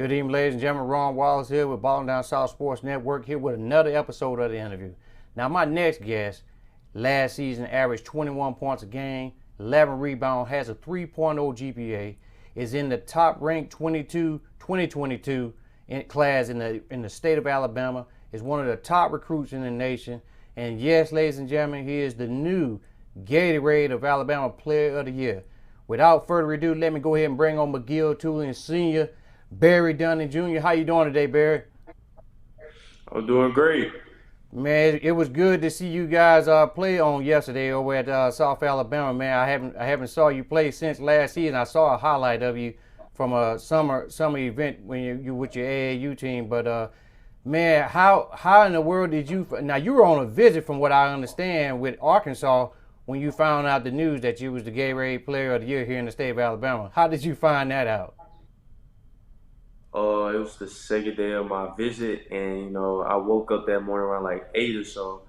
Good evening, ladies and gentlemen. Ron Wallace here with Ballin' Down South Sports Network, here with another episode of the interview. Now, my next guest last season averaged 21 points a game, 11 rebounds, has a 3.0 GPA, is in the top ranked 2022 class in the state of Alabama, is one of the top recruits in the nation. And yes, ladies and gentlemen, he is the new Gatorade of Alabama Player of the Year. Without further ado, let me go ahead and bring on McGill Tulane Sr., Barry Dunning Jr. How you doing today, Barry? I'm doing great. Man, it was good to see you guys play on yesterday over at South Alabama. Man, I haven't saw you play since last season. I saw a highlight of you from a summer event when you with your AAU team. But man, how in the world did you? Now you were on a visit, from what I understand, with Arkansas when you found out the news that you was the Gatorade Player of the Year here in the state of Alabama. How did you find that out? It was the second day of my visit, and I woke up that morning around like 8 or so,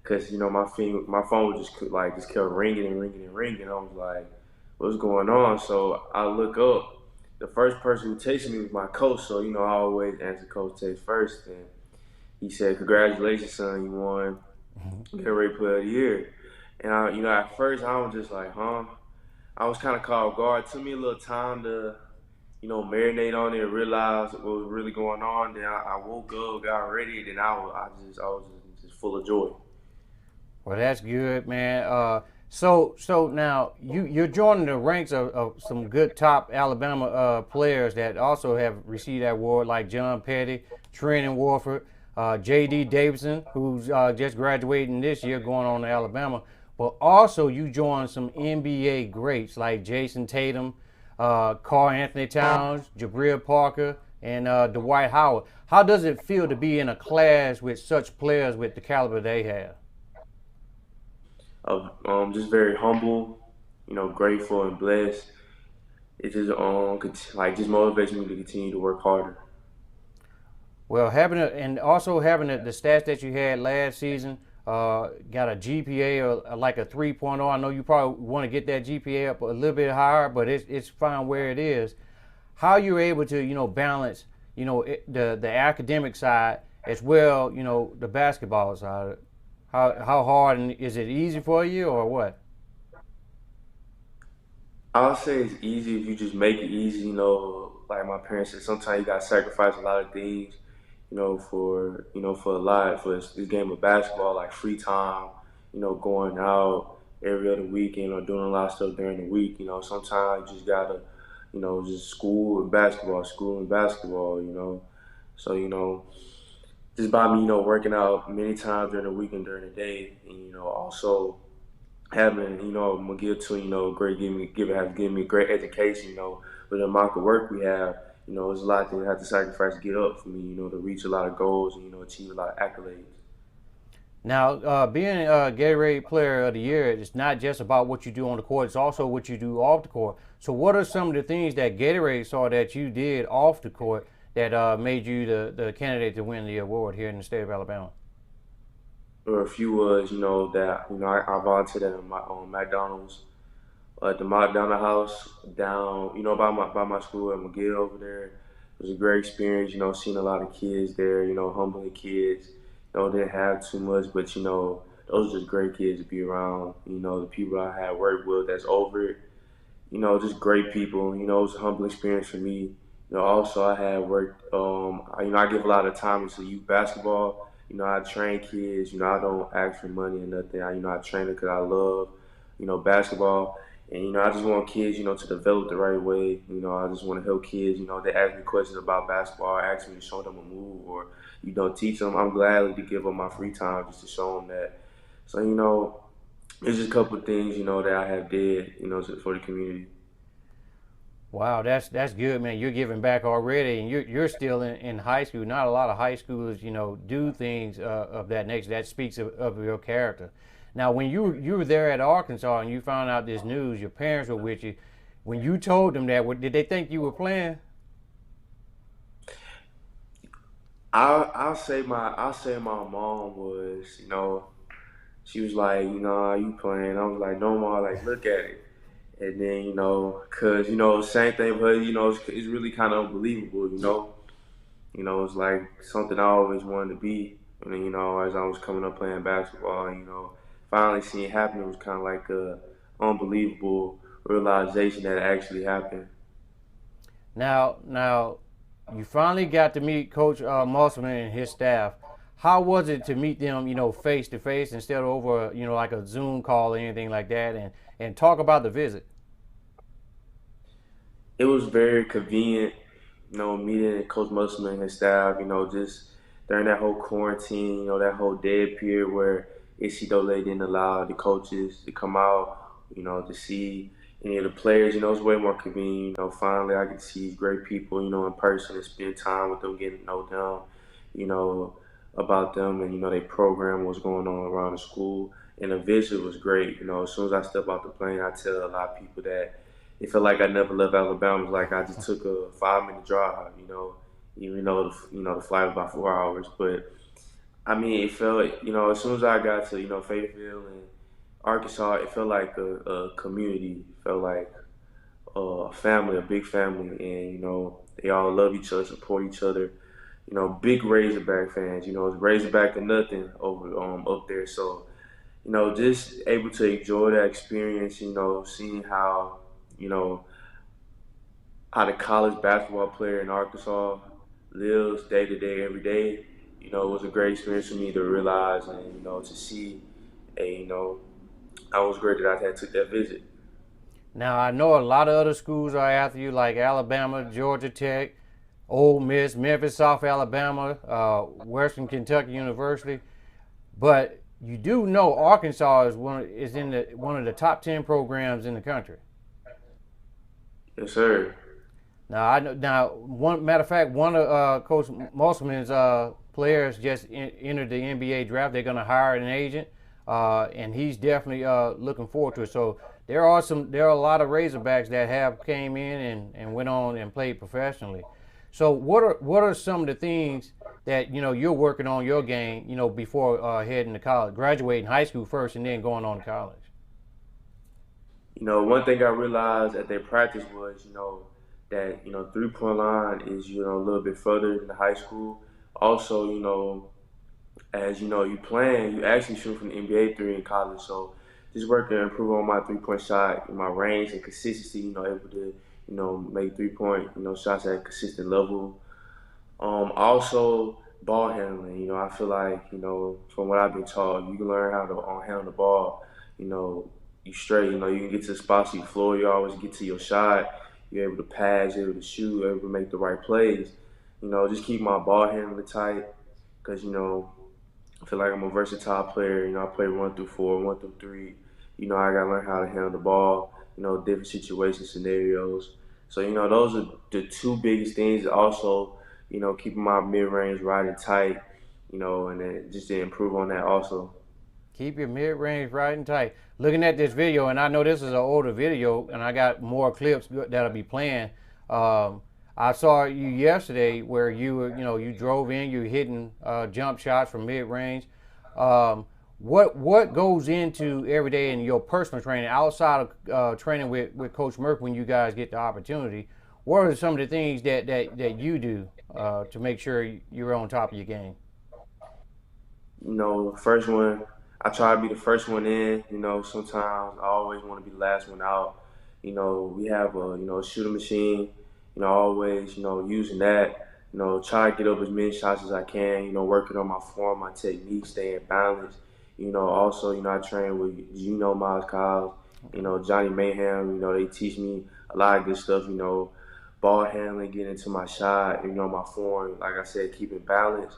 cause my phone was just kept ringing and ringing and ringing. I was like, "What's going on?" So I look up. The first person who texted me was my coach, so I always answer coach text first, and he said, "Congratulations, son, you won Gatorade Player of the Year." And at first I was just like, "Huh?" I was kind of caught off guard. It took me a little time to marinate on it and realize what was really going on. Then I woke up, got ready, then I was just full of joy. Well, that's good, man. So now you're joining the ranks of some good top Alabama players that also have received that award, like John Petty, Trenton Warford, J.D. Davidson, who's just graduating this year, going on to Alabama. But also you join some NBA greats like Jason Tatum, Karl Anthony Towns, Jabril Parker, and Dwight Howard. How does it feel to be in a class with such players with the caliber they have? Just very humble, grateful and blessed. It just just motivates me to continue to work harder. Well, and also having the stats that you had last season, got a GPA or like a 3.0. I know you probably want to get that GPA up a little bit higher, but it's fine where it is. How you're able to balance the academic side as well, the basketball side. How hard, and is it easy for you or what? I'll say it's easy if you just make it easy. Like my parents said, sometimes you got to sacrifice a lot of things. For a lot for this game of basketball, like free time. Going out every other weekend or doing a lot of stuff during the week. Sometimes you just gotta, just school and basketball. So just by me, working out many times during the week and during the day, and also having McGill too, great given me great education, with the amount of work we have, there's a lot to have to sacrifice to get up for me, to reach a lot of goals and achieve a lot of accolades. Now, being a Gatorade Player of the Year, it's not just about what you do on the court; it's also what you do off the court. So, what are some of the things that Gatorade saw that you did off the court that made you the candidate to win the award here in the state of Alabama? There were a few was, that I volunteered at my McDonald's, at the McDonald house down, by my school at McGill over there. It was a great experience, seeing a lot of kids there, humbling kids. Didn't have too much, but those are just great kids to be around. The people I had worked with that's over it, just great people. It was a humble experience for me. Also I had worked, I give a lot of time into youth basketball. I train kids. I don't ask for money or nothing. I train them because I love, basketball. And, I just want kids, to develop the right way. I just want to help kids. They ask me questions about basketball, ask me to show them a move or, teach them. I'm glad to give them my free time just to show them that. So, there's just a couple of things, that I have did, for the community. Wow, that's good, man. You're giving back already, and you're still in high school. Not a lot of high schoolers, do things of that nature. That speaks of your character. Now, when you were there at Arkansas and you found out this news, your parents were with you. When you told them that, did they think you were playing? I'll say my mom was, she was like, are you playing? I was like, no, mom, like, look at it. And then, cause, same thing with her, it's really kind of unbelievable, It was like something I always wanted to be. And then, as I was coming up playing basketball, finally seeing it happen, it was kind of like a unbelievable realization that it actually happened. Now, you finally got to meet Coach Musselman and his staff. How was it to meet them, face to face instead of over, like a Zoom call or anything like that, and talk about the visit? It was very convenient, meeting Coach Musselman and his staff, just during that whole quarantine, that whole dead period where NCAA didn't allow the coaches to come out, to see any of the players. It's way more convenient. Finally I get to see these great people, in person and spend time with them, getting to know them, you know, about them and, their program, what's going on around the school. And the visit was great. As soon as I step off the plane, I tell a lot of people that it felt like I never left Alabama. It was like I just took a 5 minute drive, even though the flight was about 4 hours. But I mean, it felt, as soon as I got to, Fayetteville and Arkansas, it felt like a community. It felt like a family, a big family, and they all love each other, support each other. Big Razorback fans. It's Razorback or nothing over up there. So just able to enjoy that experience. Seeing you know how the college basketball player in Arkansas lives day to day, every day. It was a great experience for me to realize and to see. And I was great that I had took that visit. Now, I know a lot of other schools are after you, like Alabama, Georgia Tech, Ole Miss, Memphis, South Alabama, Western Kentucky University. But you do know Arkansas is in one of the top 10 programs in the country. Yes, sir. Now I know. Now, one matter of fact, one of Coach Musselman's players just entered the NBA draft. They're going to hire an agent, and he's definitely looking forward to it. So there are a lot of Razorbacks that have came in and went on and played professionally. So what are some of the things that you're working on your game before heading to college, graduating high school first, and then going on to college? One thing I realized at their practice was, that 3-point line is a little bit further than the high school. Also, as you playing, you actually shoot from the NBA three in college. So just working to improve on my 3-point shot, my range and consistency. Able to make 3-point shots at a consistent level. Also ball handling. I feel like from what I've been taught, you can learn how to handle the ball. You know, you straight. You can get to the spots you floor. You always get to your shot. You're able to pass. You're able to shoot. You're able to make the right plays. Just keep my ball handling tight. Because I feel like I'm a versatile player. I play 1 through 4, 1 through 3. I gotta learn how to handle the ball. Different situations, scenarios. So those are the two biggest things. Also, keeping my mid range right and tight. And then just to improve on that also. Keep your mid range right and tight. Looking at this video, and I know this is an older video, and I got more clips that'll be playing. Um, I saw you yesterday where you drove in, you hitting jump shots from mid range. Um, what goes into every day in your personal training outside of training with Coach Murphy when you guys get the opportunity? What are some of the things that you do to make sure you're on top of your game? First one, I try to be the first one in. Sometimes I always want to be the last one out. We have a shooting machine. Always using that. Try to get up as many shots as I can. Working on my form, my technique, staying balanced. Also I train with Miles Kyles, Johnny Mayhem. They teach me a lot of good stuff. Ball handling, getting into my shot. My form. Like I said, keeping balance.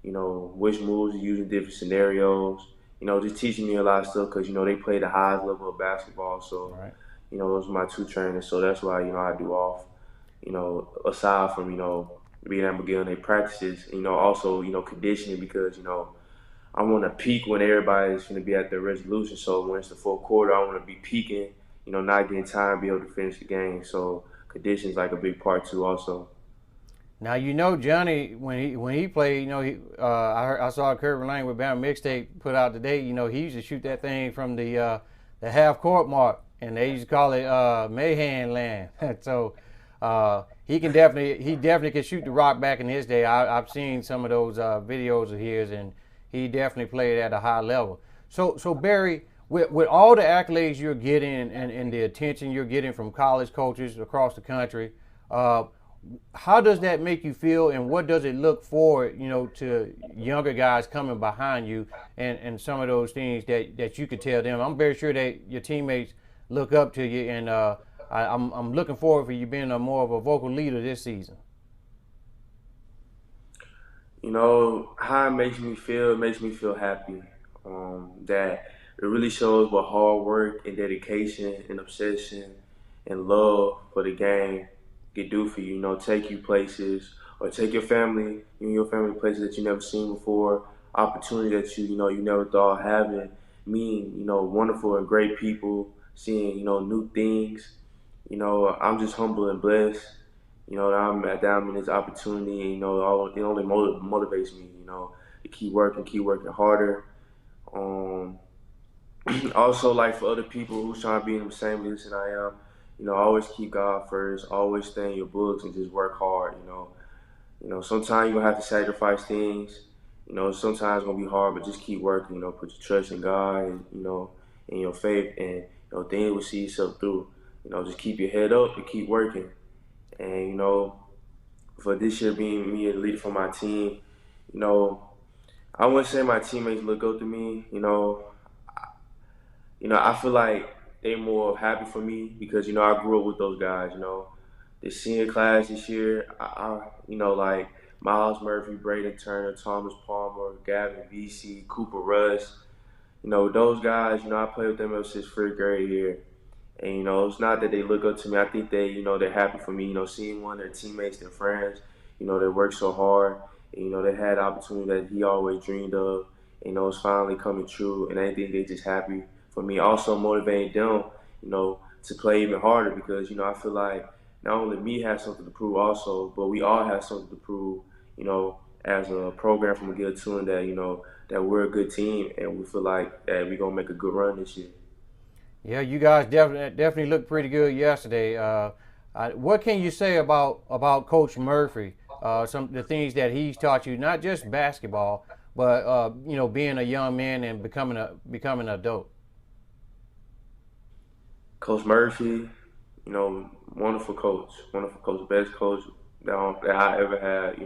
Which moves to use in different scenarios. Just teaching me a lot of stuff because they play the highest level of basketball. So, Right. those are my two trainers. So that's why I do off. Aside from being able to get on their practices. Also conditioning because I want to peak when everybody's going to be at their resolution. So when it's the fourth quarter, I want to be peaking. Not getting tired, be able to finish the game. So conditions like a big part too. Also. Now Johnny when he played, I saw Kirby Lane with Bama Mixtape put out today. He used to shoot that thing from the half court mark, and they used to call it Mayhem Land. So He definitely can shoot the rock back in his day. I've seen some of those videos of his, and he definitely played at a high level. So Barry, with all the accolades you're getting and the attention you're getting from college coaches across the country, uh, how does that make you feel, and what does it look forward, to younger guys coming behind you, and some of those things that you could tell them? I'm very sure that your teammates look up to you, and I'm looking forward for you being a more of a vocal leader this season. How it makes me feel happy. That it really shows what hard work and dedication and obsession and love for the game can do for you. Take you places or take you and your family places that you never seen before, opportunity that you never thought of having, meeting, wonderful and great people, seeing, new things. I'm just humble and blessed. That I'm in this opportunity. It only motivates me. To keep working harder. Um, Also, like for other people who's trying to be in the same position I am, always keep God first. Always stay in your books and just work hard. Sometimes you gonna have to sacrifice things. Sometimes it's gonna be hard, but just keep working. Put your trust in God and in your faith, and things will see yourself through. Just keep your head up and keep working. And for this year being me a leader for my team, you know, I wouldn't say my teammates look up to me. I feel like they're more happy for me because I grew up with those guys. The senior class this year, like Miles Murphy, Braden Turner, Thomas Palmer, Gavin VC, Cooper Russ. Those guys. I played with them ever since fifth grade here. And it's not that they look up to me. I think they're happy for me. Seeing one of their teammates, their friends, they work so hard. And, they had the opportunity that he always dreamed of. It's finally coming true. And I think they just happy for me. Also motivating them, to play even harder because I feel like not only me has something to prove also, but we all have something to prove. As a program from McGill Tune that that we're a good team and we feel like that we're gonna make a good run this year. Yeah, you guys definitely looked pretty good yesterday. What can you say about Coach Murphy? Some of the things that he's taught you, not just basketball, but being a young man and becoming an adult. Coach Murphy, wonderful coach, best coach that I ever had.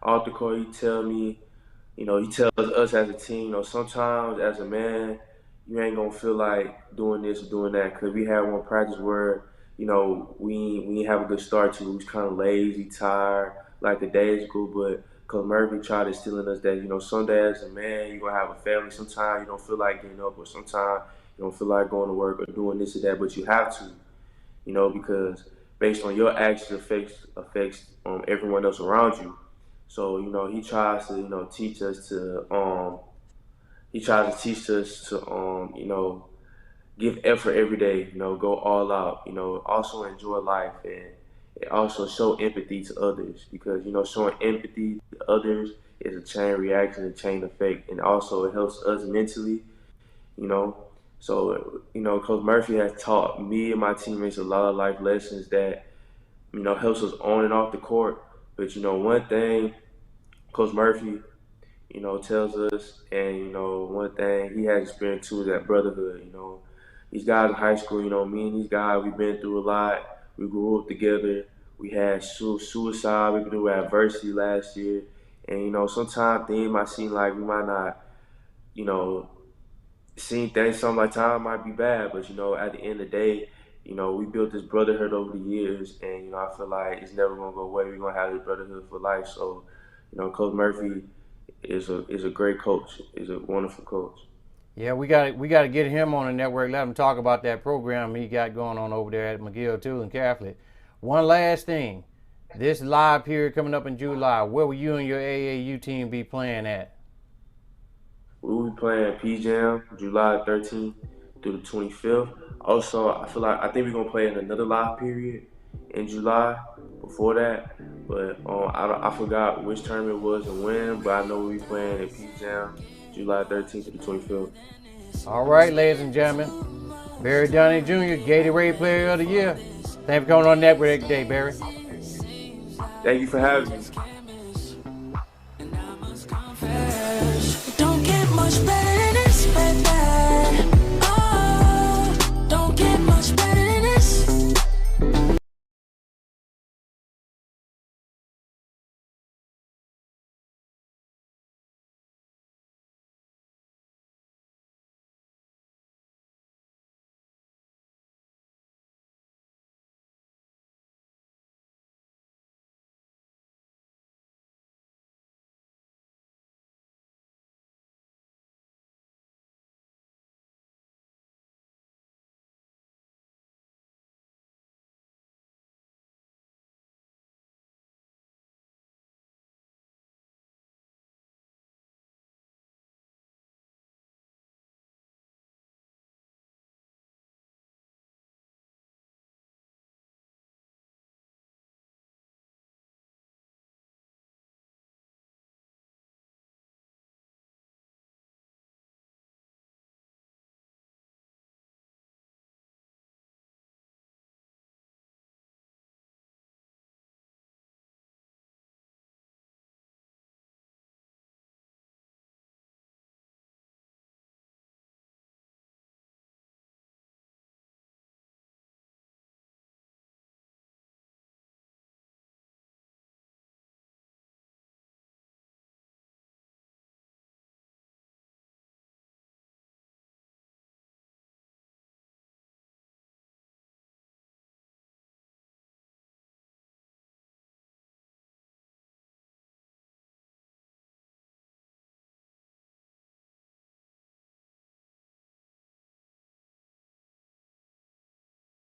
Off the court, he tells us as a team, sometimes as a man, you ain't gonna feel like doing this or doing that. Cause we had one practice where, we ain't have a good start to. We was kind of lazy, tired, like the day is good. But Coach Murphy tried to instill in us that, someday as a man, you gonna have a family. Sometimes you don't feel like getting up, or sometimes you don't feel like going to work or doing this or that, but you have to, because based on your actions affects everyone else around you. So he tries to he tries to teach us to give effort every day. Go all out. Also enjoy life and also show empathy to others because showing empathy to others is a chain reaction, a chain effect, and also it helps us mentally. You know, Coach Murphy has taught me and my teammates a lot of life lessons that helps us on and off the court. But one thing Coach Murphy tells us, and one thing he has experienced too is that brotherhood. These guys in high school, me and these guys, we've been through a lot. We grew up together. We had suicide. We went through adversity last year, and sometimes things might seem like we might not, you know, seeing things some like time might be bad, but at the end of the day, we built this brotherhood over the years, and I feel like it's never gonna go away. We're gonna have this brotherhood for life. So, Coach Murphy is a great coach. Is a wonderful coach. Yeah, we got to get him on the network. Let him talk about that program he got going on over there at McGill too and Catholic. One last thing, this live period coming up in July. Where will you and your AAU team be playing at? We will be playing P Jam July 13th through the 25th. Also, I think we're gonna play in another live period in July before that, but I forgot which tournament it was and when. But I know we'll be playing at P Jam July 13th to the 25th. All right, ladies and gentlemen, Barry Dunning Jr., Gatorade Player of the Year. Thanks for coming on the network today, Barry. Thank you for having me.